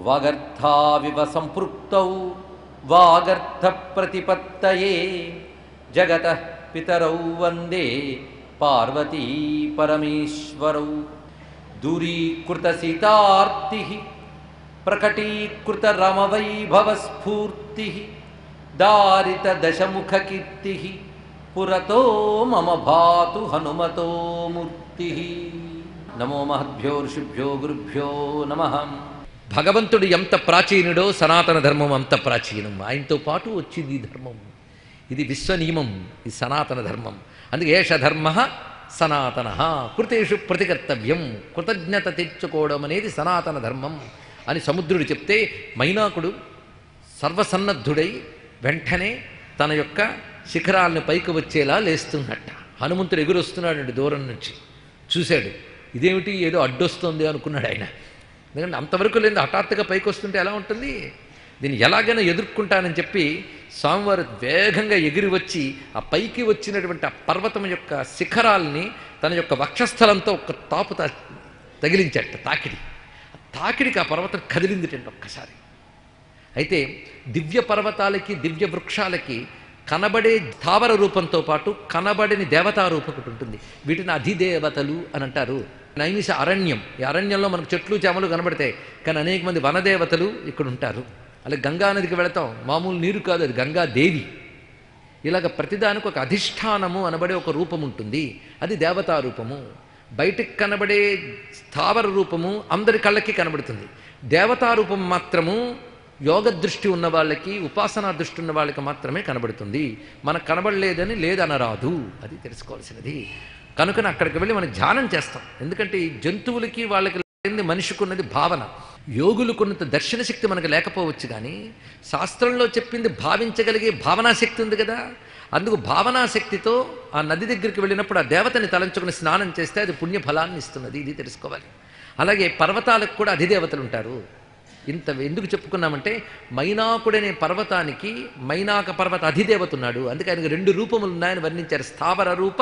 వాగర్థావివ సంపృక్తౌ వాగర్థ ప్రతిపత్తయే జగతః పితరౌ వందే పార్వతీ పరమేశ్వరౌ. దూరీకృత సీతార్తి ప్రకటీకృత రమవైభవస్ఫూర్తి దారిత దశముఖ కీర్తి పురతో మమ భాతు హనుమతో మూర్తి. నమో మహద్భ్యో ఋషిభ్యో గురుభ్యో నమః. భగవంతుడు ఎంత ప్రాచీనుడో సనాతన ధర్మం అంత ప్రాచీనం. ఆయనతో పాటు వచ్చింది ఈ ధర్మం. ఇది విశ్వనియమం, ఇది సనాతన ధర్మం. అందుకే ఏష ధర్మ సనాతన కృతేషు ప్రతికర్తవ్యం. కృతజ్ఞత తెచ్చుకోవడం అనేది సనాతన ధర్మం అని సముద్రుడు చెప్తే మైనాకుడు సర్వసన్నద్ధుడై వెంటనే తన యొక్క శిఖరాలను పైకి వచ్చేలా లేస్తున్నట్ట. హనుమంతుడు ఎగురొస్తున్నాడండి. దూరం నుంచి చూశాడు. ఇదేమిటి ఏదో అడ్డొస్తుంది అనుకున్నాడు ఆయన. ఎందుకంటే అంతవరకు లేదు, హఠాత్తుగా పైకి వస్తుంటే ఎలా ఉంటుంది? దీన్ని ఎలాగైనా ఎదుర్కొంటానని చెప్పి స్వామివారు వేగంగా ఎగిరి వచ్చి ఆ పైకి వచ్చినటువంటి ఆ పర్వతం యొక్క శిఖరాల్ని తన యొక్క వక్షస్థలంతో ఒక తాపు తగిలించట. తాకిడికి ఆ పర్వతం కదిలిందిటండి ఒక్కసారి. అయితే దివ్య పర్వతాలకి దివ్య వృక్షాలకి కనబడే స్థావర రూపంతో పాటు కనబడని దేవతా రూపం ఒకటి ఉంటుంది. వీటిని అధిదేవతలు అని అంటారు. నైమిష అరణ్యం, ఈ అరణ్యంలో మనకు చెట్లు చేమలు కనబడతాయి, కానీ అనేక మంది వనదేవతలు ఇక్కడ ఉంటారు. అలాగే గంగానదికి వెళతాం, మామూలు నీరు కాదు, అది గంగాదేవి. ఇలాగ ప్రతిదానికి ఒక అధిష్టానము అనబడే ఒక రూపం ఉంటుంది, అది దేవతా రూపము. బయటికి కనబడే స్థావర రూపము అందరి కళ్ళకి కనబడుతుంది. దేవతా రూపం మాత్రము యోగ దృష్టి ఉన్న వాళ్ళకి, ఉపాసనా దృష్టి ఉన్న వాళ్ళకి మాత్రమే కనబడుతుంది. మనకు కనబడలేదని లేదనరాదు, అది తెలుసుకోవాల్సినది. కనుకనే అక్కడికి వెళ్ళి మనం ధ్యానం చేస్తాం. ఎందుకంటే ఈ జంతువులకి వాళ్ళకి లేనిది మనిషికి ఉన్నది భావన. యోగులకున్నంత దర్శన శక్తి మనకు లేకపోవచ్చు, కానీ శాస్త్రంలో చెప్పింది భావించగలిగే భావనాశక్తి ఉంది కదా. అందుకు భావనాశక్తితో ఆ నది దగ్గరికి వెళ్ళినప్పుడు ఆ దేవతని తలంచుకుని స్నానం చేస్తే అది పుణ్యఫలాన్ని ఇస్తున్నది, ఇది తెలుసుకోవాలి. అలాగే పర్వతాలకు కూడా అధిదేవతలు ఉంటారు. ఇంత ఎందుకు చెప్పుకున్నామంటే మైనాకుడనే పర్వతానికి మైనాక పర్వత అధిదేవత ఉన్నాడు. అందుకే ఆయనకు 2 రూపములు ఉన్నాయని వర్ణించారు. స్థావర రూప,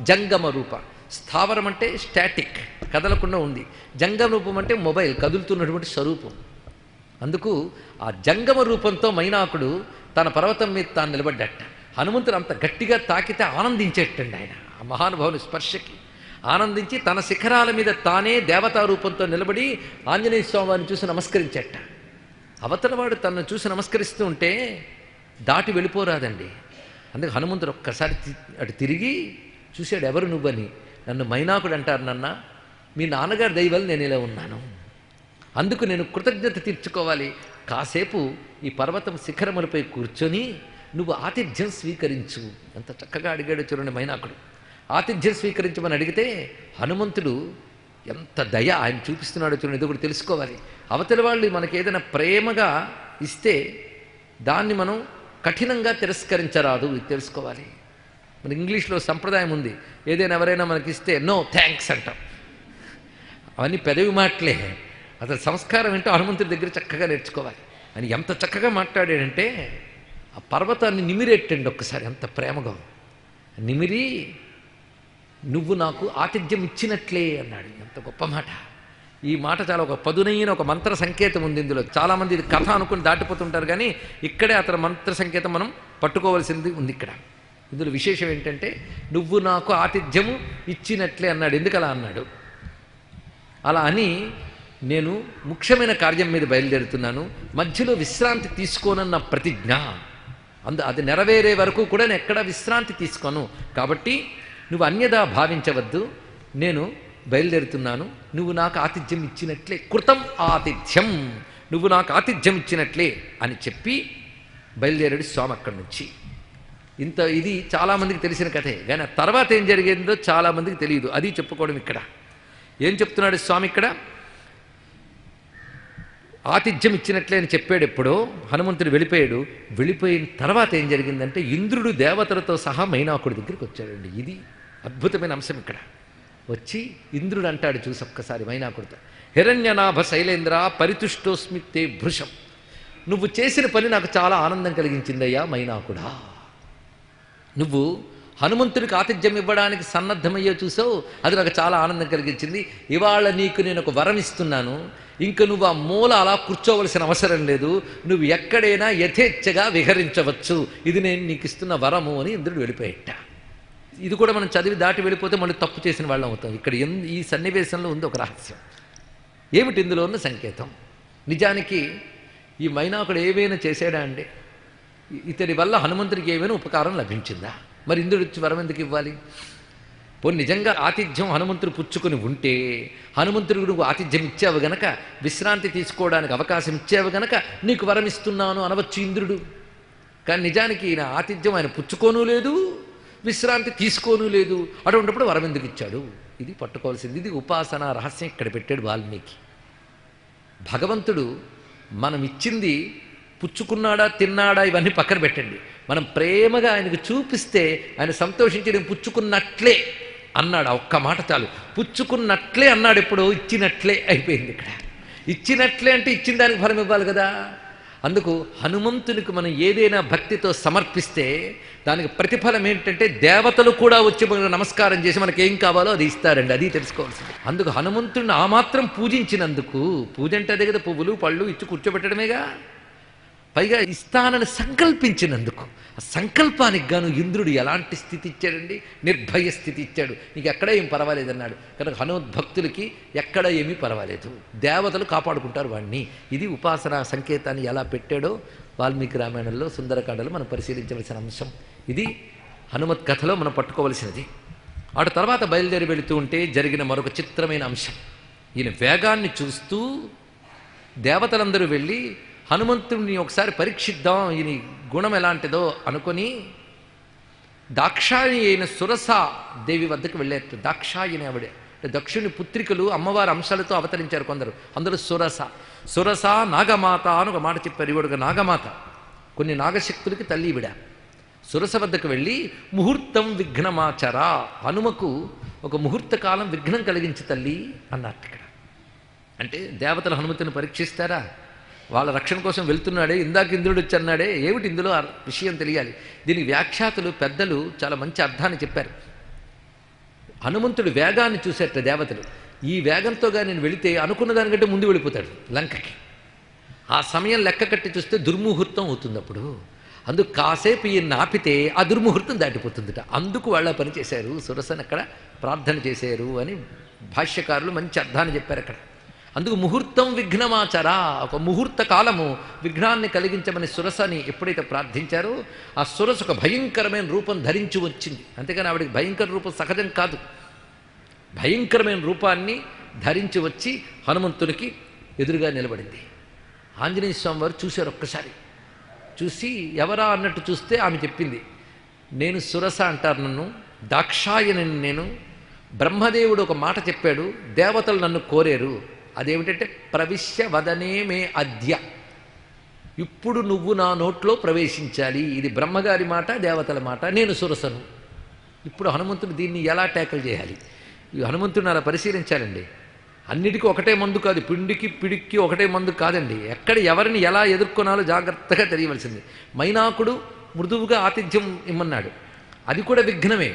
జంగమ రూప. స్థావరం అంటే స్టాటిక్, కదలకుండా ఉంది. జంగమ రూపం అంటే మొబైల్, కదులుతున్నటువంటి స్వరూపం. అందుకు ఆ జంగమ రూపంతో మైనాకుడు తన పర్వతం మీద తాను నిలబడ్డట. హనుమంతుడు అంత గట్టిగా తాకితే ఆనందించేటండి ఆయన. ఆ మహానుభావుని స్పర్శకి ఆనందించి తన శిఖరాల మీద తానే దేవతా రూపంతో నిలబడి ఆంజనేయ స్వామిని చూసి నమస్కరించేట. అవతలవాడు తనను చూసి నమస్కరిస్తూ ఉంటే దాటి వెళ్ళిపోరాదండి. అందుకే హనుమంతుడు ఒక్కసారి అటు తిరిగి చూశాడు, ఎవరు నువ్వని. నన్ను మైనాకుడు అంటారు నాన్న, మీ నాన్నగారి దయవల్ల నేను ఇలా ఉన్నాను, అందుకు నేను కృతజ్ఞత తీర్చుకోవాలి. కాసేపు ఈ పర్వతం శిఖరములపై కూర్చొని నువ్వు ఆతిథ్యం స్వీకరించు. ఎంత చక్కగా అడిగాడు చూడండి మైనాకుడు. ఆతిథ్యం స్వీకరించమని అడిగితే హనుమంతుడు ఎంత దయ ఆయన చూపిస్తున్నాడో చూడండి. ఇది ఒకటి తెలుసుకోవాలి. అవతలి వాళ్ళు మనకి ఏదైనా ప్రేమగా ఇస్తే దాన్ని మనం కఠినంగా తిరస్కరించరాదు, ఇది తెలుసుకోవాలి. మన ఇంగ్లీష్లో సంప్రదాయం ఉంది, ఏదైనా ఎవరైనా మనకి ఇస్తే నో థ్యాంక్స్ అంటాం. అవన్నీ పెదవి మాటలే. అసలు సంస్కారం ఏంటో హనుమంతుడి దగ్గర చక్కగా నేర్చుకోవాలి. అని ఎంత చక్కగా మాట్లాడాడంటే ఆ పర్వతాన్ని నిమిరెట్టండి ఒక్కసారి, ఎంత ప్రేమగా నిమిరి నువ్వు నాకు ఆతిథ్యం ఇచ్చినట్లే అన్నాడు. ఎంత గొప్ప మాట. ఈ మాట చాలా ఒక పదునైన ఒక మంత్ర సంకేతం ఉంది ఇందులో. చాలామంది ఇది కథ అనుకుని దాటిపోతుంటారు, కానీ ఇక్కడే అతని మంత్ర సంకేతం మనం పట్టుకోవాల్సింది ఉంది ఇక్కడ. ఇందులో విశేషం ఏంటంటే నువ్వు నాకు ఆతిథ్యము ఇచ్చినట్లే అన్నాడు. ఎందుకు అలా అన్నాడు? అలా అని నేను ముఖ్యమైన కార్యం మీద బయలుదేరుతున్నాను, మధ్యలో విశ్రాంతి తీసుకోనన్న ప్రతిజ్ఞ. అది నెరవేరే వరకు కూడా నేను ఎక్కడా విశ్రాంతి తీసుకోను. కాబట్టి నువ్వు అన్యదా భావించవద్దు, నేను బయలుదేరుతున్నాను. నువ్వు నాకు ఆతిథ్యం ఇచ్చినట్లే, కృతం ఆతిథ్యం, నువ్వు నాకు ఆతిథ్యం ఇచ్చినట్లే అని చెప్పి బయలుదేరాడు స్వామి అక్కడి నుంచి. ఇది చాలామందికి తెలిసిన కథే, కానీ ఆ తర్వాత ఏం జరిగిందో చాలామందికి తెలియదు. అది చెప్పుకోవడం ఇక్కడ. ఏం చెప్తున్నాడు స్వామి ఇక్కడ? ఆతిథ్యం ఇచ్చినట్లే అని చెప్పాడు. ఎప్పుడో హనుమంతుడు వెళ్ళిపోయాడు. వెళ్ళిపోయిన తర్వాత ఏం జరిగిందంటే ఇంద్రుడు దేవతలతో సహా మైనాకుడి దగ్గరికి వచ్చాడండి. ఇది అద్భుతమైన అంశం ఇక్కడ. వచ్చి ఇంద్రుడు అంటాడు చూసి ఒక్కసారి మైనాకుడితో, హిరణ్యనాభ శైలేంద్ర పరితుష్టోస్మితే భృశం. నువ్వు చేసిన పని నాకు చాలా ఆనందం కలిగించిందయ్యా మైనాకుడా. నువ్వు హనుమంతుడికి ఆతిథ్యం ఇవ్వడానికి సన్నద్ధమయ్యో చూసావు, అది నాకు చాలా ఆనందం కలిగించింది. ఇవాళ నీకు నేను ఒక వరం ఇస్తున్నాను. ఇంక నువ్వు ఆ మూల అలా కూర్చోవలసిన అవసరం లేదు, నువ్వు ఎక్కడైనా యథేచ్ఛగా విహరించవచ్చు, ఇది నేను నీకు ఇస్తున్న వరము అని ఇంద్రుడు వెళ్ళిపోయేట. ఇది కూడా మనం చదివి దాటి వెళ్ళిపోతే మళ్ళీ తప్పు చేసిన వాళ్ళం అవుతాం. ఇక్కడ ఈ సన్నివేశంలో ఉంది ఒక రహస్యం. ఏమిటి ఇందులో ఉన్న సంకేతం? నిజానికి ఈ మైనాకుడు ఏమైనా చేశాడా అండి? ఇతడి వల్ల హనుమంతుడికి ఏమైనా ఉపకారం లభించిందా? మరి ఇంద్రుడు వచ్చి వరం ఎందుకు ఇవ్వాలి? పోనీ నిజంగా ఆతిథ్యం హనుమంతుడు పుచ్చుకొని ఉంటే, హనుమంతుడికి నువ్వు ఆతిథ్యం ఇచ్చావు గనక, విశ్రాంతి తీసుకోవడానికి అవకాశం ఇచ్చావు గనక నీకు వరం ఇస్తున్నాను అనవచ్చు ఇంద్రుడు. కానీ నిజానికి ఈయన ఆతిథ్యం ఆయన పుచ్చుకోనూ లేదు, విశ్రాంతి తీసుకోనూ లేదు. అటువంటిప్పుడు వరం ఎందుకు ఇచ్చాడు? ఇది పట్టుకోవాల్సింది. ఇది ఉపాసన రహస్యం ఇక్కడ పెట్టాడు వాల్మీకి. భగవంతుడు మనం ఇచ్చింది పుచ్చుకున్నాడా తిన్నాడా ఇవన్నీ పక్కన పెట్టండి, మనం ప్రేమగా ఆయనకు చూపిస్తే ఆయన సంతోషించి నేను పుచ్చుకున్నట్లే అన్నాడు. ఒక్క మాట చాలు, పుచ్చుకున్నట్లే అన్నాడు. ఎప్పుడో ఇచ్చినట్లే అయిపోయింది. ఇక్కడ ఇచ్చినట్లే అంటే ఇచ్చిన దానికి ఫలం ఇవ్వాలి కదా. అందుకు హనుమంతునికి మనం ఏదైనా భక్తితో సమర్పిస్తే దానికి ప్రతిఫలం ఏంటంటే దేవతలు కూడా వచ్చి మనకు నమస్కారం చేసి మనకి ఏం కావాలో అది ఇస్తారండి. అది తెలుసుకోవాల్సింది. అందుకు హనుమంతుడిని ఆ మాత్రం పూజించినందుకు, పూజ అంటే అదే కదా, పువ్వులు పళ్ళు ఇచ్చి కూర్చోబెట్టడమేగా, పైగా ఇస్తానని సంకల్పించినందుకు, ఆ సంకల్పానికి గాను ఇంద్రుడు ఎలాంటి స్థితి ఇచ్చాడండి? నిర్భయ స్థితి ఇచ్చాడు. నీకు ఎక్కడ ఏం పర్వాలేదన్నాడు. కనుక హనుమద్భక్తులకి ఎక్కడ ఏమీ పర్వాలేదు, దేవతలు కాపాడుకుంటారు వాడిని. ఇది ఉపాసనా సంకేతాన్ని ఎలా పెట్టాడో వాల్మీకి రామాయణంలో సుందరకాండలో మనం పరిశీలించవలసిన అంశం. ఇది హనుమత్ కథలో మనం పట్టుకోవలసినది. అటు తర్వాత బయలుదేరి వెళుతూ ఉంటే జరిగిన మరొక చిత్రమైన అంశం. ఈయన వేగాన్ని చూస్తూ దేవతలందరూ వెళ్ళి హనుమంతుడిని ఒకసారి పరీక్షిద్దాం, ఈయన గుణం ఎలాంటిదో అనుకొని దాక్షాయణి అయిన సురస దేవి వద్దకు వెళ్ళారు. దాక్షాయణి ఆవిడే, అంటే దక్షుని పుత్రికలు అమ్మవారి అంశాలతో అవతరించారు కొందరు. అందరూ సురస నాగమాత అని ఒక మాట చెప్పారు. ఇవిడ ఒక నాగమాత, కొన్ని నాగశక్తులకి తల్లి ఈవిడ. సురస వద్దకు వెళ్ళి ముహూర్తం విఘ్నమాచరా, హనుమకు ఒక ముహూర్త కాలం విఘ్నం కలిగించి తల్లి అన్నారు. ఇక్కడ అంటే దేవతలు హనుమంతుని పరీక్షిస్తారా? వాళ్ళ రక్షణ కోసం వెళ్తున్నాడే, ఇందాక ఇంద్రుడు వచ్చి అన్నాడే, ఏమిటి ఇందులో విషయం తెలియాలి. దీనికి వ్యాఖ్యాతులు పెద్దలు చాలా మంచి అర్థాన్ని చెప్పారు. హనుమంతుడు వేగాన్ని చూసేట దేవతలు, ఈ వేగంతోగా నేను వెళితే అనుకున్న దానికంటే ముందు వెళ్ళిపోతాడు లంకకి. ఆ సమయం లెక్క కట్టి చూస్తే దుర్ముహూర్తం అవుతుంది. అప్పుడు అందుకు కాసేపు ఈయన్ని ఆపితే ఆ దుర్ముహూర్తం దాటిపోతుందిట. అందుకు వాళ్ళ పని చేశారు, సురసను అక్కడ ప్రార్థన చేశారు అని భాష్యకారులు మంచి అర్థాన్ని చెప్పారు అక్కడ. అందుకు ముహూర్తం విఘ్నమాచరా, ఒక ముహూర్త కాలము విఘ్నాన్ని కలిగించమని సురసని ఎప్పుడైతే ప్రార్థించారో ఆ సురస ఒక భయంకరమైన రూపం ధరించి వచ్చింది. అంతేకాని ఆవిడకి భయంకర రూపం సహజం కాదు, భయంకరమైన రూపాన్ని ధరించి వచ్చి హనుమంతునికి ఎదురుగా నిలబడింది. ఆంజనేయ స్వామి వారు చూశారు. ఒక్కసారి చూసి ఎవరా అన్నట్టు చూస్తే ఆమె చెప్పింది, నేను సురస అంటారు నన్ను, దాక్షాయని నేను. బ్రహ్మదేవుడు ఒక మాట చెప్పాడు, దేవతలు నన్ను కోరారు. అదేమిటంటే ప్రవిశ్య వదనే మే అద్య, ఇప్పుడు నువ్వు నా నోట్లో ప్రవేశించాలి. ఇది బ్రహ్మగారి మాట, దేవతల మాట. నేను సురసను. ఇప్పుడు హనుమంతుడు దీన్ని ఎలా ట్యాకిల్ చేయాలి? ఈ హనుమంతుడిని అలా పరిశీలించాలండి. అన్నిటికీ ఒకటే మందు కాదు, పిండికి పిడికి ఒకటే మందు కాదండి. ఎక్కడ ఎవరిని ఎలా ఎదుర్కొనాలో జాగ్రత్తగా తెలియవలసింది. మైనాకుడు మృదువుగా ఆతిథ్యం ఇమ్మన్నాడు, అది కూడా విఘ్నమే.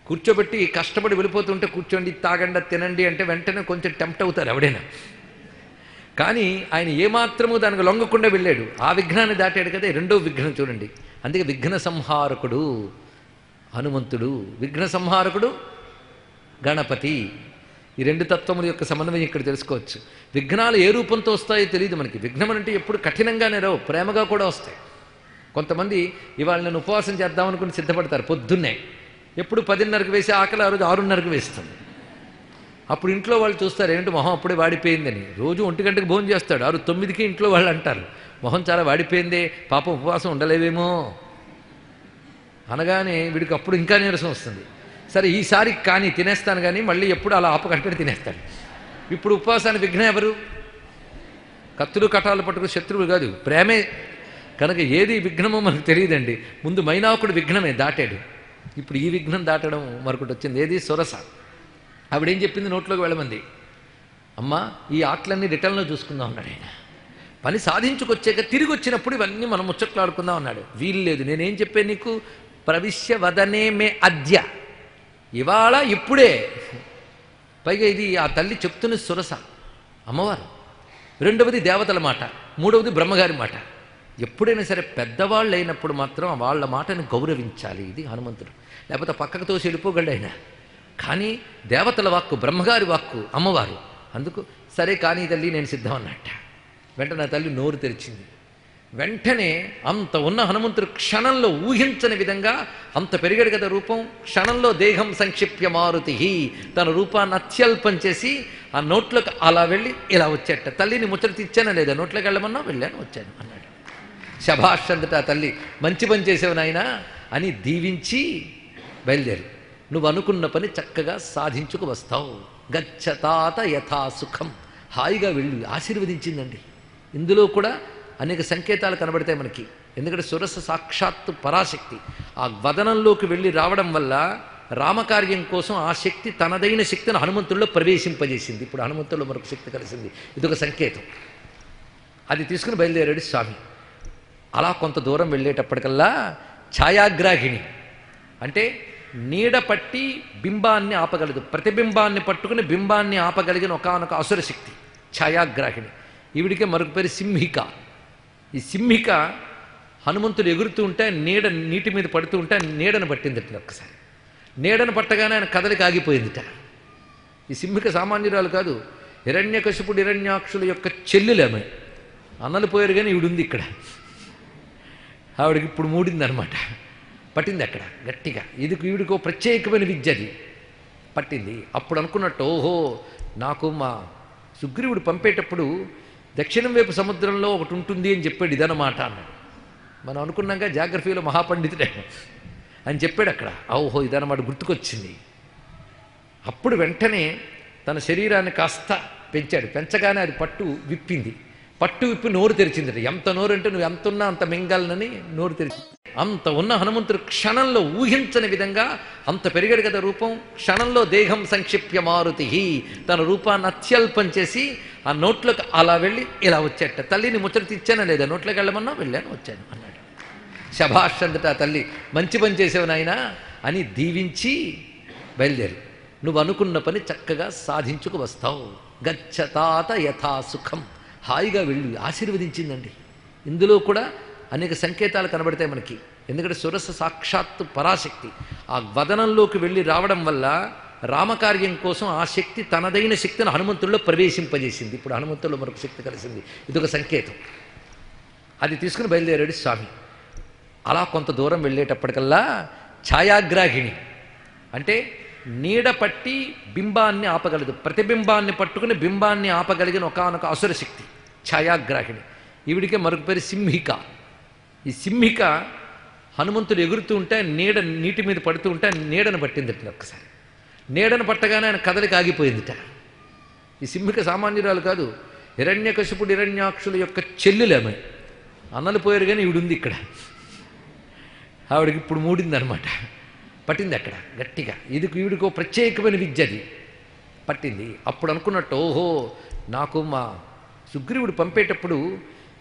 కూర్చోబెట్టి కష్టపడి వెళ్ళిపోతుంటే కూర్చోండి తాగండి తినండి అంటే వెంటనే కొంచెం టెంప్ట్ అవుతారు ఎవడైనా. కానీ ఆయన ఏమాత్రము దానికి లొంగకుండా వెళ్ళాడు, ఆ విఘ్నాన్ని దాటాడు కదా. రెండో విఘ్నం చూడండి. అందుకే విఘ్న సంహారకుడు హనుమంతుడు, విఘ్న సంహారకుడు గణపతి. ఈ రెండు తత్వముల యొక్క సమన్వయం ఇక్కడ తెలుసుకోవచ్చు. విఘ్నాలు ఏ రూపంతో వస్తాయో తెలియదు మనకి. విఘ్నం అంటే ఎప్పుడు కఠినంగానే రావు, ప్రేమగా కూడా వస్తాయి. కొంతమంది ఇవాళ నేను ఉపవాసం చేద్దామనుకుని సిద్ధపడతారు పొద్దున్నే, ఎప్పుడు 10:30కి వేసి ఆకలి ఆ రోజు 6:30కి వేస్తుంది. అప్పుడు ఇంట్లో వాళ్ళు చూస్తారు, ఏంటి మొహం అప్పుడే వాడిపోయిందని. రోజు 1 గంటకి భోజనం చేస్తాడు, 9కి ఇంట్లో వాళ్ళు అంటారు మొహం చాలా వాడిపోయిందే, పాపం ఉపవాసం ఉండలేవేమో అనగానే వీడికి అప్పుడు ఇంకా నీరసం వస్తుంది. సరే ఈసారి కానీ తినేస్తాను కానీ మళ్ళీ ఎప్పుడు అలా ఆపకంటే తినేస్తాడు. ఇప్పుడు ఉపవాసాన్ని విఘ్నం ఎవరు? కత్తులు కటాలు పట్టుకు శత్రువులు కాదు, ప్రేమే. కనుక ఏది విఘ్నమో మనకు తెలియదండి. ముందు మైనాకుడు విఘ్నమే దాటాడు, ఇప్పుడు ఈ విఘ్నం దాటడం మరొకటి వచ్చింది. ఏది? సురస. ఆవిడేం చెప్పింది? నోట్లోకి వెళ్ళమంది, అమ్మ ఈ ఆటలన్నీ రిటర్న్లో చూసుకుందాం అన్నాడు ఆయన. పని సాధించుకొచ్చాక తిరిగి వచ్చినప్పుడు ఇవన్నీ మనం ముచ్చట్లాడుకుందాం అన్నాడు. వీలు లేదు, నేనేం చెప్పాను నీకు? ప్రవిశ్య వదనే మే అద్య, ఇవాళ ఇప్పుడే. పైగా ఇది ఆ తల్లి చెప్తున్న సురస అమ్మవారు. రెండవది దేవతల మాట, మూడవది బ్రహ్మగారి మాట. ఎప్పుడైనా సరే పెద్దవాళ్ళు అయినప్పుడు మాత్రం వాళ్ళ మాటను గౌరవించాలి. ఇది హనుమంతుడు. లేకపోతే పక్కకు తోసి వెళ్ళిపోగలడు ఆయన. కానీ దేవతల వాక్కు, బ్రహ్మగారి వాక్కు, అమ్మవారు. అందుకు సరే కానీ తల్లి నేను సిద్ధం అన్నట్ట. వెంటనే నా తల్లి నోరు తెరిచింది. వెంటనే అంత ఉన్న హనుమంతుడు క్షణంలో ఊహించని విధంగా అంత పెరిగాడు కదా రూపం. క్షణంలో దేహం సంక్షిప్య మారుతి, తన రూపాన్ని అత్యల్పం చేసి ఆ నోట్లోకి అలా వెళ్ళి ఇలా వచ్చేట. తల్లిని ముచ్చట తెచ్చానా లేదా, నోట్లోకి వెళ్ళమన్నా వెళ్ళాను వచ్చాను అన్నాడు. శభాష్ అందట ఆ తల్లి, మంచి పని చేసావు నాయనా అని దీవించి బయలుదేరి, నువ్వు అనుకున్న పని చక్కగా సాధించుకు వస్తావు. గచ్చతాత యథా సుఖం, హాయిగా వెళ్ళి ఆశీర్వదించిందండి. ఇందులో కూడా అనేక సంకేతాలు కనబడతాయి మనకి. ఎందుకంటే సురస సాక్షాత్తు పరాశక్తి ఆ వదనంలోకి వెళ్ళి రావడం వల్ల రామకార్యం కోసం ఆ శక్తి తనదైన శక్తిని హనుమంతుల్లో ప్రవేశింపజేసింది. ఇప్పుడు హనుమంతుల్లో మరొక శక్తి కలిసింది. ఇదొక సంకేతం. అది తీసుకుని బయలుదేరాడు స్వామి. అలా కొంత దూరం వెళ్ళేటప్పటికల్లా ఛాయాగ్రాహిణి అంటే నీడ పట్టి బింబాన్ని ఆపగలదు, ప్రతిబింబాన్ని పట్టుకుని బింబాన్ని ఆపగలిగిన ఒకానొక అసుర శక్తి ఛాయాగ్రాహిణి. ఈవిడికే మరొక పేరు సింహిక. ఈ సింహిక హనుమంతుడు ఎగురుతూ ఉంటే నీటి మీద పడుతూ ఉంటే నీడను పట్టిందట. ఒక్కసారి నీడను పట్టగానే ఆయన కదలికి ఆగిపోయిందిట. ఈ సింహిక సామాన్యురాలు కాదు, హిరణ్యకశిపుడు హిరణ్యాక్షుల యొక్క చెల్లెలేమే. అన్నలు పోయారు కానీ ఈవిడుంది ఇక్కడ. ఆవిడకి ఇప్పుడు మూడిందనమాట. పట్టింది అక్కడ గట్టిగా. ఈవిడికో ప్రత్యేకమైన విద్య అది పట్టింది. అప్పుడు అనుకున్నట్టు, ఓహో నాకు మా సుగ్రీవుడు పంపేటప్పుడు దక్షిణం వైపు సముద్రంలో ఒకటి ఉంటుంది అని చెప్పాడు, ఇదన్నమాట అన్నాడు. మనం అనుకున్నాక జాగ్రఫీలో మహాపండితుడే అని చెప్పాడు అక్కడ. ఓహో ఇదన్నమాట గుర్తుకొచ్చింది. అప్పుడు వెంటనే తన శరీరాన్ని కాస్త పెంచాడు. పెంచగానే అది పట్టు విప్పింది. పట్టు విప్పి నోరు తెరిచింది. ఎంత నోరు అంటే నువ్వు ఎంత ఉన్నా అంత మింగాలనని నోరు తెరిచింది. అంత ఉన్న హనుమంతుడు క్షణంలో ఊహించని విధంగా అంత పెరిగాడు కదా రూపం. క్షణంలో దేహం సంక్షిప్య మారుతి, తన రూపాన్ని అత్యల్పం చేసి ఆ నోట్లోకి అలా వెళ్ళి ఇలా వచ్చేట. తల్లిని ముచ్చట తెచ్చానా లేదా, నోట్లోకి వెళ్ళమన్నా వెళ్ళాను వచ్చాను అన్నాడు. శభాష్ అందట ఆ తల్లి, మంచి పని చేసావు నాయనా అని దీవించి బయలుదేరి, నువ్వు అనుకున్న పని చక్కగా సాధించుకు వస్తావు. గచ్చతాత యథా సుఖం, హాయిగా వెళ్ళి ఆశీర్వదించిందండి. ఇందులో కూడా అనేక సంకేతాలు కనబడతాయి మనకి. ఎందుకంటే సురస సాక్షాత్తు పరాశక్తి ఆ వదనంలోకి వెళ్ళి రావడం వల్ల రామకార్యం కోసం ఆ శక్తి తనదైన శక్తిని హనుమంతుల్లో ప్రవేశింపజేసింది. ఇప్పుడు హనుమంతుల్లో మరొక శక్తి కలిసింది. ఇదొక సంకేతం. అది తీసుకుని బయలుదేరాడు స్వామి. అలా కొంత దూరం వెళ్ళేటప్పటికల్లా ఛాయాగ్రాహిణి అంటే నీడ పట్టి బింబాన్ని ఆపగలదు, ప్రతిబింబాన్ని పట్టుకుని బింబాన్ని ఆపగలిగిన ఒకానొక అసుర శక్తి ఛాయాగ్రాహిణి. ఈవిడికే మరొక పేరు సింహిక. ఈ సింహిక హనుమంతుడు ఎగురుతూ ఉంటే నీటి మీద పడుతూ ఉంటే నీడను పట్టిందట. ఒక్కసారి నీడను పట్టగానే ఆయన కదలికి ఆగిపోయిందిట. ఈ సింహిక సామాన్యురాలు కాదు, హిరణ్యకశిపుడు హిరణ్యాక్షుల యొక్క చెల్లెలేమే. అన్నలు పోయారు కానీ ఈవిడుంది ఇక్కడ. ఆవిడకి ఇప్పుడు మూడిందనమాట. పట్టింది అక్కడ గట్టిగా. ఈవిడికో ప్రత్యేకమైన విద్య అది పట్టింది. అప్పుడు అనుకున్నట్టు, ఓహో నాకు మా సుగ్రీవుడు పంపేటప్పుడు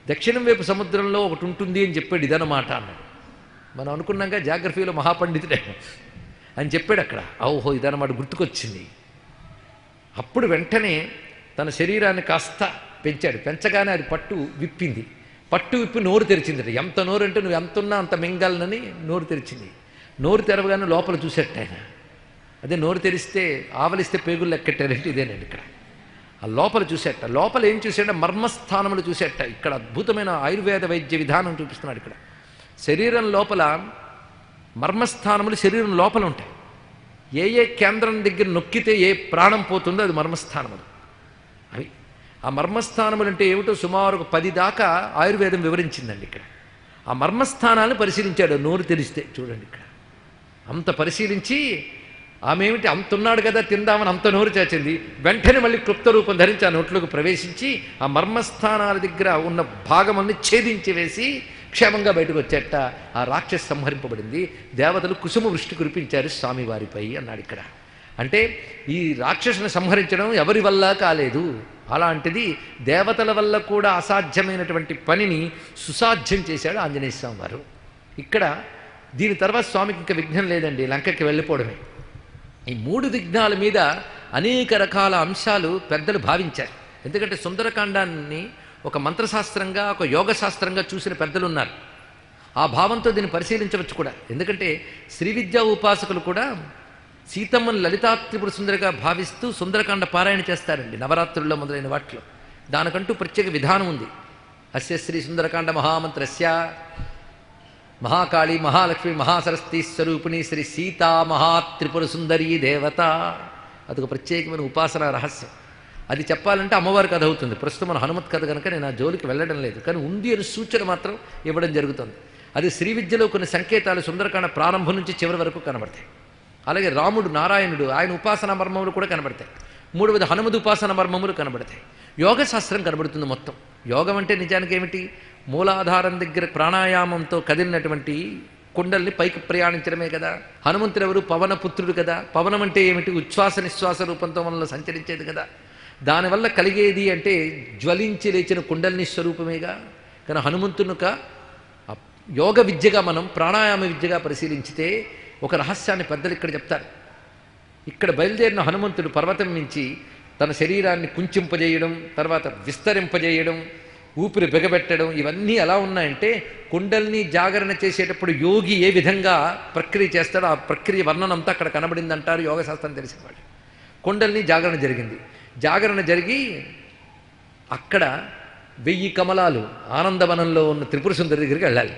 దక్షిణం వైపు సముద్రంలో ఒకటి ఉంటుంది అని చెప్పాడు, ఇదన్నమాట అన్నాడు. మనం అనుకున్నాక జాగ్రఫీలో మహాపండితుడే అని చెప్పాడు అక్కడ. ఓహో ఇదన్నమాట గుర్తుకొచ్చింది. అప్పుడు వెంటనే తన శరీరాన్ని కాస్త పెంచాడు. పెంచగానే అది పట్టు విప్పింది. పట్టు విప్పి నోరు తెరిచింది. ఎంత నోరు అంటే నువ్వు ఎంత ఉన్నా అంత మింగాలనని నోరు తెరిచింది. నోరు తెరవగానే లోపల చూసేట ఆయన. అదే నోరు తెరిస్తే ఆవలిస్తే పేగులు లెక్కెట్టారంటే ఇదేనండి ఇక్కడ. ఆ లోపల చూసేట. లోపల ఏం చూసేట, మర్మస్థానములు చూసేట. ఇక్కడ అద్భుతమైన ఆయుర్వేద వైద్య విధానం చూపిస్తున్నాడు ఇక్కడ. శరీరం లోపల మర్మస్థానములు శరీరం లోపల ఉంటాయి. ఏ కేంద్రం దగ్గర నొక్కితే ఏ ప్రాణం పోతుందో అది మర్మస్థానములు. అవి ఆ మర్మస్థానములు అంటే ఏమిటో సుమారు 10 దాకా ఆయుర్వేదం వివరించిందండి ఇక్కడ. ఆ మర్మస్థానాన్ని పరిశీలించాడు నోరు తెరిస్తే. చూడండి ఇక్కడ అంత పరిశీలించి ఆమె ఏమిటి అంతున్నాడు కదా తిందామని అంత నోరు చాచింది. వెంటనే మళ్ళీ క్లుప్త రూపం ధరించి ఆ నోట్లోకి ప్రవేశించి ఆ మర్మస్థానాల దగ్గర ఉన్న భాగమల్ని ఛేదించి వేసి క్షేమంగా బయటకు వచ్చేట. ఆ రాక్షస సంహరింపబడింది. దేవతలు కుసుమ వృష్టి కురిపించారు స్వామివారిపై అన్నాడు ఇక్కడ. అంటే ఈ రాక్షసుని సంహరించడం ఎవరి వల్ల కాలేదు. అలాంటిది దేవతల వల్ల కూడా అసాధ్యమైనటువంటి పనిని సుసాధ్యం చేశాడు ఆంజనేయ స్వామి వారు. ఇక్కడ దీని తర్వాత స్వామికి ఇంకా విఘ్నం లేదండి, లంకకి వెళ్ళిపోవడమే. ఈ 3 విఘ్నాల మీద అనేక రకాల అంశాలు పెద్దలు భావించారు. ఎందుకంటే సుందరకాండాన్ని ఒక మంత్రశాస్త్రంగా, ఒక యోగ శాస్త్రంగా చూసిన పెద్దలు ఉన్నారు. ఆ భావంతో దీన్ని పరిశీలించవచ్చు కూడా. ఎందుకంటే శ్రీ విద్యా ఉపాసకులు కూడా సీతమ్మను లలితా త్రిపుర సుందరిగా భావిస్తూ సుందరకాండ పారాయణ చేస్తారండి నవరాత్రుల్లో మొదలైన వాటిలో. దానికంటూ ప్రత్యేక విధానం ఉంది. అస్య శ్రీ సుందరకాండ మహామంత్రస్య మహాకాళి మహాలక్ష్మి మహాసరస్వతి స్వరూపిణి శ్రీ సీతా మహాత్రిపుర సుందరీ దేవత. అదొక ప్రత్యేకమైన ఉపాసన రహస్యం. అది చెప్పాలంటే అమ్మవారి కథ అవుతుంది. ప్రస్తుతం మన హనుమత్ కథ కనుక నేను ఆ జోలికి వెళ్ళడం లేదు. కానీ ఉంది అని సూచన మాత్రం ఇవ్వడం జరుగుతుంది. అది శ్రీ విద్యలో కొన్ని సంకేతాలు సుందరకాండ ప్రారంభం నుంచి చివరి వరకు కనబడతాయి. అలాగే రాముడు, నారాయణుడు, ఆయన ఉపాసనా మర్మములు కూడా కనబడతాయి. మూడవది హనుమద్ ఉపాసన మర్మములు కనబడతాయి. యోగశాస్త్రం కనబడుతుంది మొత్తం. యోగం అంటే నిజానికి ఏమిటి? మూలాధారం దగ్గర ప్రాణాయామంతో కదిలినటువంటి కుండల్ని పైకి ప్రయాణించడమే కదా. హనుమంతుడు ఎవరు? పవనపుత్రుడు కదా. పవనం అంటే ఏమిటి? ఉచ్ఛ్వాస నిశ్వాస రూపంతో మనలో సంచరించేది కదా. దానివల్ల కలిగేది అంటే జ్వలించి లేచిన కుండలిని స్వరూపమేగా. కానీ హనుమంతునిక యోగ విద్యగా మనం ప్రాణాయామ విద్యగా పరిశీలించితే ఒక రహస్యాన్ని పెద్దలు ఇక్కడ చెప్తారు. ఇక్కడ బయలుదేరిన హనుమంతుడు పర్వతం నుంచి తన శరీరాన్ని కుంచింపజేయడం, తర్వాత విస్తరింపజేయడం, ఊపిరి బిగబెట్టడం, ఇవన్నీ ఎలా ఉన్నాయంటే కుండల్ని జాగరణ చేసేటప్పుడు యోగి ఏ విధంగా ప్రక్రియ చేస్తాడో ఆ ప్రక్రియ వర్ణనంతా అక్కడ కనబడిందంటారు యోగశాస్త్రం తెలిసిన వాళ్ళు. కుండల్ని జాగరణ జరిగింది. జాగరణ జరిగి అక్కడ 1000 కమలాలు ఆనందవనంలో ఉన్న త్రిపుర సుందరి దగ్గరికి వెళ్ళాలి.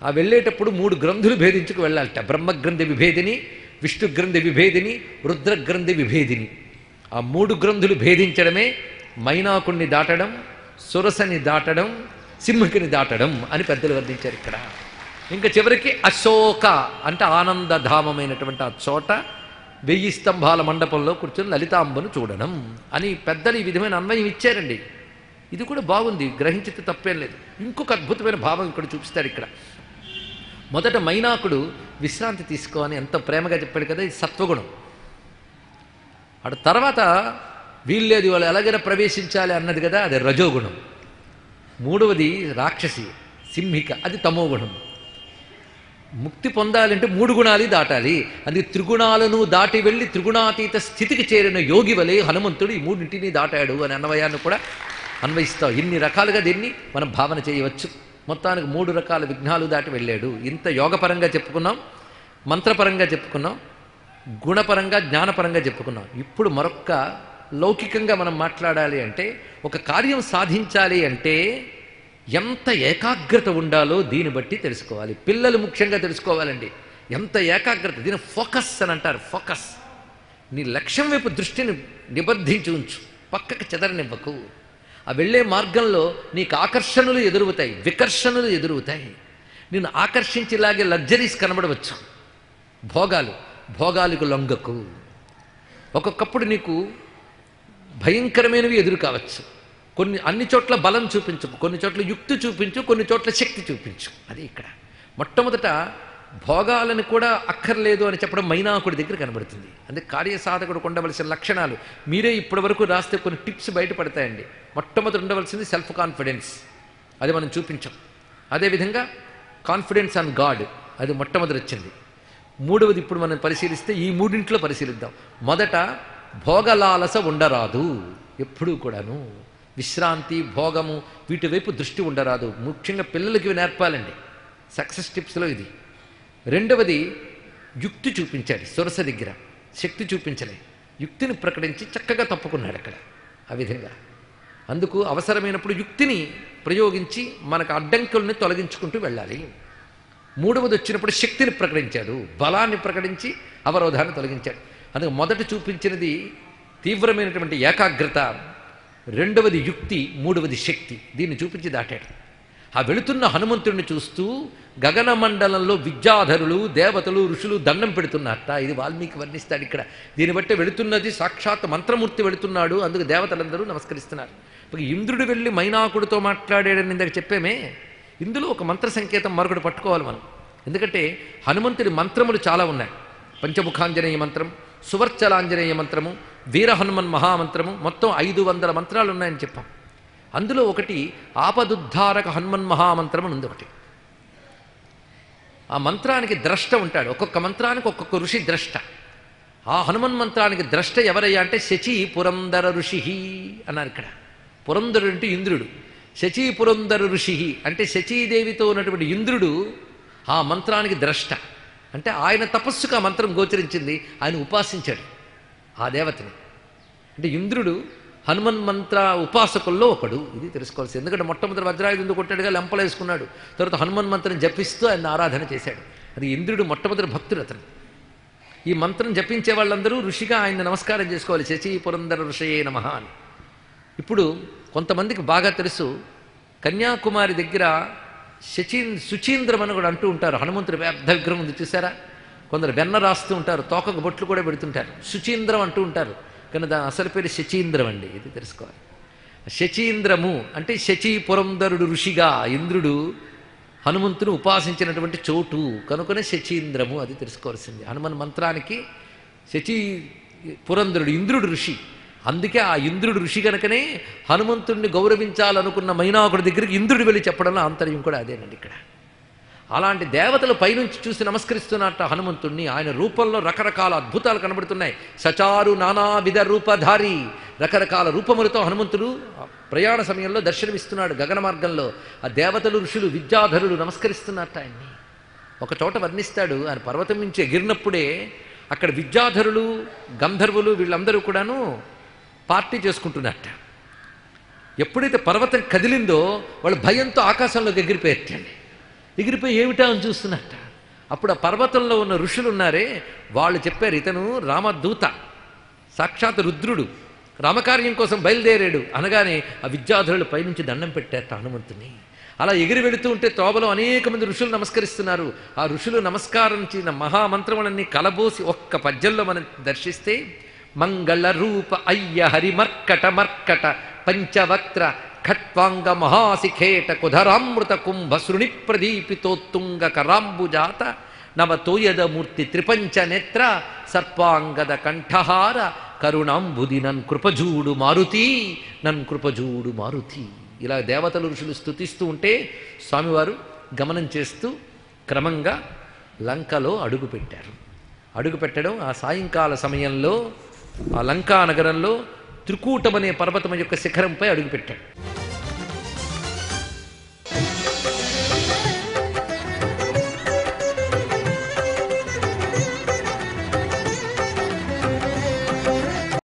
ఆ వెళ్ళేటప్పుడు 3 గ్రంథులు భేదించుకు వెళ్ళాలట. బ్రహ్మగ్రంథి విభేదిని, విష్ణుగ్రంథి విభేదిని, రుద్రగ్రంథి విభేదిని. ఆ 3 గ్రంథులు భేదించడమే మైనాకుణ్ణి దాటడం, సురసని దాటడం, సింహకిని దాటడం అని పెద్దలు వర్ణించారు ఇక్కడ. ఇంకా చివరికి అశోక అంటే ఆనందధామమైనటువంటి ఆ చోట 1000 స్తంభాల మండపంలో కూర్చొని లలితాంబను చూడడం అని పెద్దలు ఈ విధమైన అన్వయం ఇచ్చారండి. ఇది కూడా బాగుంది, గ్రహించితే తప్పేం లేదు. ఇంకొక అద్భుతమైన భావం ఇక్కడ చూపిస్తాడు. ఇక్కడ మొదట మైనాకుడు విశ్రాంతి తీసుకోవాలని ఎంత ప్రేమగా చెప్పాడు కదా, ఇది సత్వగుణం. అటు తర్వాత వీళ్ళేది వాళ్ళు ఎలాగైనా ప్రవేశించాలి అన్నది కదా, అది రజోగుణం. మూడవది రాక్షసి సింహిక, అది తమోగుణం. ముక్తి పొందాలంటే 3 గుణాలు దాటాలి. అది త్రిగుణాలను దాటి వెళ్ళి త్రిగుణాతీత స్థితికి చేరిన యోగి వలె హనుమంతుడు ఈ 3ంటిని దాటాడు అని అన్వయాన్ని కూడా అన్వయిస్తాం. ఇన్ని రకాలుగా దీన్ని మనం భావన చేయవచ్చు. మొత్తానికి 3 రకాల విఘ్నాలు దాటి వెళ్ళాడు. ఇంత యోగపరంగా చెప్పుకున్నాం, మంత్రపరంగా చెప్పుకున్నాం, గుణపరంగా జ్ఞానపరంగా చెప్పుకున్నాం. ఇప్పుడు మరొక్క లౌకికంగా మనం మాట్లాడాలి అంటే, ఒక కార్యం సాధించాలి అంటే ఎంత ఏకాగ్రత ఉండాలో దీన్ని బట్టి తెలుసుకోవాలి. పిల్లలు ముఖ్యంగా తెలుసుకోవాలండి. ఎంత ఏకాగ్రత, దీని ఫోకస్ అని అంటారు. ఫోకస్, నీ లక్ష్యం వైపు దృష్టిని నిబద్ధించి ఉంచు, పక్కకి చెదరనివ్వకు. ఆ వెళ్ళే మార్గంలో నీకు ఆకర్షణలు ఎదురవుతాయి, వికర్షణలు ఎదురవుతాయి. నిన్ను ఆకర్షించేలాగే లగ్జరీస్ కనబడవచ్చు, భోగాలకు లొంగకు. ఒక్కొక్కప్పుడు నీకు భయంకరమైనవి ఎదురు కావచ్చు. అన్ని చోట్ల బలం చూపించు, కొన్ని చోట్ల యుక్తి చూపించు, కొన్ని చోట్ల శక్తి చూపించు. అది ఇక్కడ మొట్టమొదట భోగాలను కూడా అక్కర్లేదు అని చెప్పడం మైనాకుడి దగ్గర కనబడుతుంది. అందుకే కార్యసాధకుడు ఉండవలసిన లక్షణాలు మీరే ఇప్పటి వరకు రాస్తే కొన్ని టిప్స్ బయటపడతాయండి. మొట్టమొదటి ఉండవలసింది సెల్ఫ్ కాన్ఫిడెన్స్, అది మనం చూపించాం. అదేవిధంగా కాన్ఫిడెన్స్ ఆన్ గాడ్, అది మొట్టమొదటి వచ్చింది. మూడవది ఇప్పుడు మనం పరిశీలిస్తే ఈ 3 పరిశీలిద్దాం. మొదట భోగలాలస ఉండరాదు. ఎప్పుడూ కూడాను విశ్రాంతి, భోగము వీటి వైపు దృష్టి ఉండరాదు. ముఖ్యంగా పిల్లలకి ఇవి నేర్పాలండి. సక్సెస్ టిప్స్లో ఇది. రెండవది యుక్తి చూపించాడు. సురస దగ్గర శక్తి చూపించలే, యుక్తిని ప్రకటించి చక్కగా తప్పుకున్నాడు అక్కడ. ఆ విధంగా అందుకు అవసరమైనప్పుడు యుక్తిని ప్రయోగించి మనకు అడ్డంకుల్ని తొలగించుకుంటూ వెళ్ళాలి. మూడవది వచ్చినప్పుడు శక్తిని ప్రకటించాడు, బలాన్ని ప్రకటించి అవరోధాన్ని తొలగించాడు. అందుకు మొదట చూపించినది తీవ్రమైనటువంటి ఏకాగ్రత, రెండవది యుక్తి, మూడవది శక్తి. దీన్ని చూపించి దాటాడు. ఆ వెళుతున్న హనుమంతుడిని చూస్తూ గగనమండలంలో విద్యాధరులు, దేవతలు, ఋషులు దండం పెడుతున్నారట. ఇది వాల్మీకి వర్ణిస్తాడు ఇక్కడ. దీన్ని బట్టి వెళుతున్నది సాక్షాత్ మంత్రమూర్తి వెళుతున్నాడు. అందుకు దేవతలందరూ నమస్కరిస్తున్నారు. ఇంద్రుడు వెళ్ళి మైనాకుడితో మాట్లాడాడని ఇందాక చెప్పామే, ఇందులో ఒక మంత్ర సంకేతం మరొకటి పట్టుకోవాలి మనం. ఎందుకంటే హనుమంతుడి మంత్రములు చాలా ఉన్నాయి. పంచముఖాంజనేయ మంత్రం, సువర్చలాంజనేయ మంత్రము, వీర హనుమన్ మహామంత్రము, మొత్తం 500 మంత్రాలు ఉన్నాయని చెప్పాం. అందులో ఒకటి ఆపదుద్ధారక హనుమన్ మహామంత్రం అని ఉంది ఒకటి. ఆ మంత్రానికి ద్రష్ట ఉంటాడు. ఒక్కొక్క మంత్రానికి ఒక్కొక్క ఋషి ద్రష్ట. ఆ హనుమన్ మంత్రానికి ద్రష్ట ఎవరయ్యా అంటే శచీ పురందర ఋషి అన్నారు ఇక్కడ. పురంధరుడు అంటే ఇంద్రుడు. శచీ పురందర ఋషి అంటే శచీదేవితో ఉన్నటువంటి ఇంద్రుడు ఆ మంత్రానికి ద్రష్ట. అంటే ఆయన తపస్సుకు ఆ మంత్రం గోచరించింది, ఆయన ఉపాసించాడు ఆ దేవతని. అంటే ఇంద్రుడు హనుమన్ మంత్ర ఉపాసకుల్లో ఒకడు. ఇది తెలుసుకోవాల్సింది. ఎందుకంటే మొట్టమొదటి వజ్రాయుధంతో కొట్టాడుగా, లెంపలేసుకున్నాడు. తర్వాత హనుమన్ మంత్రం జపిస్తూ ఆయన ఆరాధన చేశాడు. అది ఇంద్రుడు మొట్టమొదటి భక్తుడు అతను. ఈ మంత్రం జపించే వాళ్ళందరూ ఋషిగా ఆయన నమస్కారం చేసుకోవాలి. శచీ పురందర ఋషయే నమః అని. ఇప్పుడు కొంతమందికి బాగా తెలుసు, కన్యాకుమారి దగ్గర సుచీంద్రం అని కూడా అంటూ ఉంటారు. హనుమంతుడి పెద్ద విగ్రహం ఉంది చూసారా? కొందరు వెన్న రాస్తూ ఉంటారు, తోకకు బొట్లు కూడా పెడుతుంటారు. సుచీంద్రం అంటూ ఉంటారు, కానీ దాని అసలు పేరు శచీంద్రం అండి. ఇది తెలుసుకోవాలి. శచీంద్రము అంటే శచీ పురంధరుడు ఋషిగా ఇంద్రుడు హనుమంతుని ఉపాసించినటువంటి చోటు కనుకనే శచీంద్రము. అది తెలుసుకోవాల్సింది. హనుమన్ మంత్రానికి శచీ పురంధరుడు ఇంద్రుడు ఋషి. అందుకే ఆ ఇంద్రుడు ఋషి కనుకనే హనుమంతుడిని గౌరవించాలనుకున్న మైనాకుడి దగ్గరికి ఇంద్రుడు వెళ్ళి చెప్పడంలో ఆంతర్యం కూడా అదేనండి ఇక్కడ. అలాంటి దేవతలు పైనుంచి చూసి నమస్కరిస్తున్నట్ట హనుమంతుణ్ణి. ఆయన రూపంలో రకరకాల అద్భుతాలు కనబడుతున్నాయి. సచారు నానావిధ రూపధారి, రకరకాల రూపములతో హనుమంతుడు ప్రయాణ సమయంలో దర్శనమిస్తున్నాడు గగన మార్గంలో. ఆ దేవతలు ఋషులు విద్యాధరులు నమస్కరిస్తున్నట్ట ఆయన్ని. ఒక చోట వర్ణిస్తాడు, ఆయన పర్వతం నుంచి ఎగిరినప్పుడే అక్కడ విద్యాధరులు గంధర్వులు వీళ్ళందరూ కూడాను పార్టీ చేసుకుంటున్నట్ట. ఎప్పుడైతే పర్వతం కదిలిందో వాళ్ళు భయంతో ఆకాశంలోకి ఎగిరిపోయేటండి. ఎగిరిపోయి ఏమిటా అని చూస్తున్నట్ట. అప్పుడు ఆ పర్వతంలో ఉన్న ఋషులు ఉన్నారే, వాళ్ళు చెప్పారు, ఇతను రామదూత, సాక్షాత్ రుద్రుడు, రామకార్యం కోసం బయలుదేరాడు అనగానే ఆ విద్యాధరులు పైనుంచి దండం పెట్టారట హనుమంతుని. అలా ఎగిరి వెళుతూ ఉంటే త్రోవలో అనేక మంది ఋషులు నమస్కరిస్తున్నారు. ఆ ఋషులు నమస్కారం చేసిన మహామంత్రములన్నీ కలబోసి ఒక్క పద్యంలో మనం దర్శిస్తే, మంగళ రూప అయ్య హరి మర్కట మర్కట పంచవక్త్ర ఖట్వాంగ మహాశిఖేట కుధరామృత కుంభ శృణి ప్రదీపితోత్తుంగ కరాంబుజాత నవతోయదమూర్తి త్రిపంచ నేత్ర సర్పాంగద కంఠహార కరుణాంబుది నన్ కృపజూడు మారుతి, నన్ కృపజూడు మారుతి. ఇలా దేవతలు ఋషులు స్తుతిస్తూ ఉంటే స్వామివారు గమనం చేస్తూ క్రమంగా లంకలో అడుగుపెట్టారు. అడుగుపెట్టడం ఆ సాయంకాల సమయంలో ఆ లంకా నగరంలో త్రికూటమనే పర్వతం యొక్క శిఖరంపై అడుగుపెట్టాడు.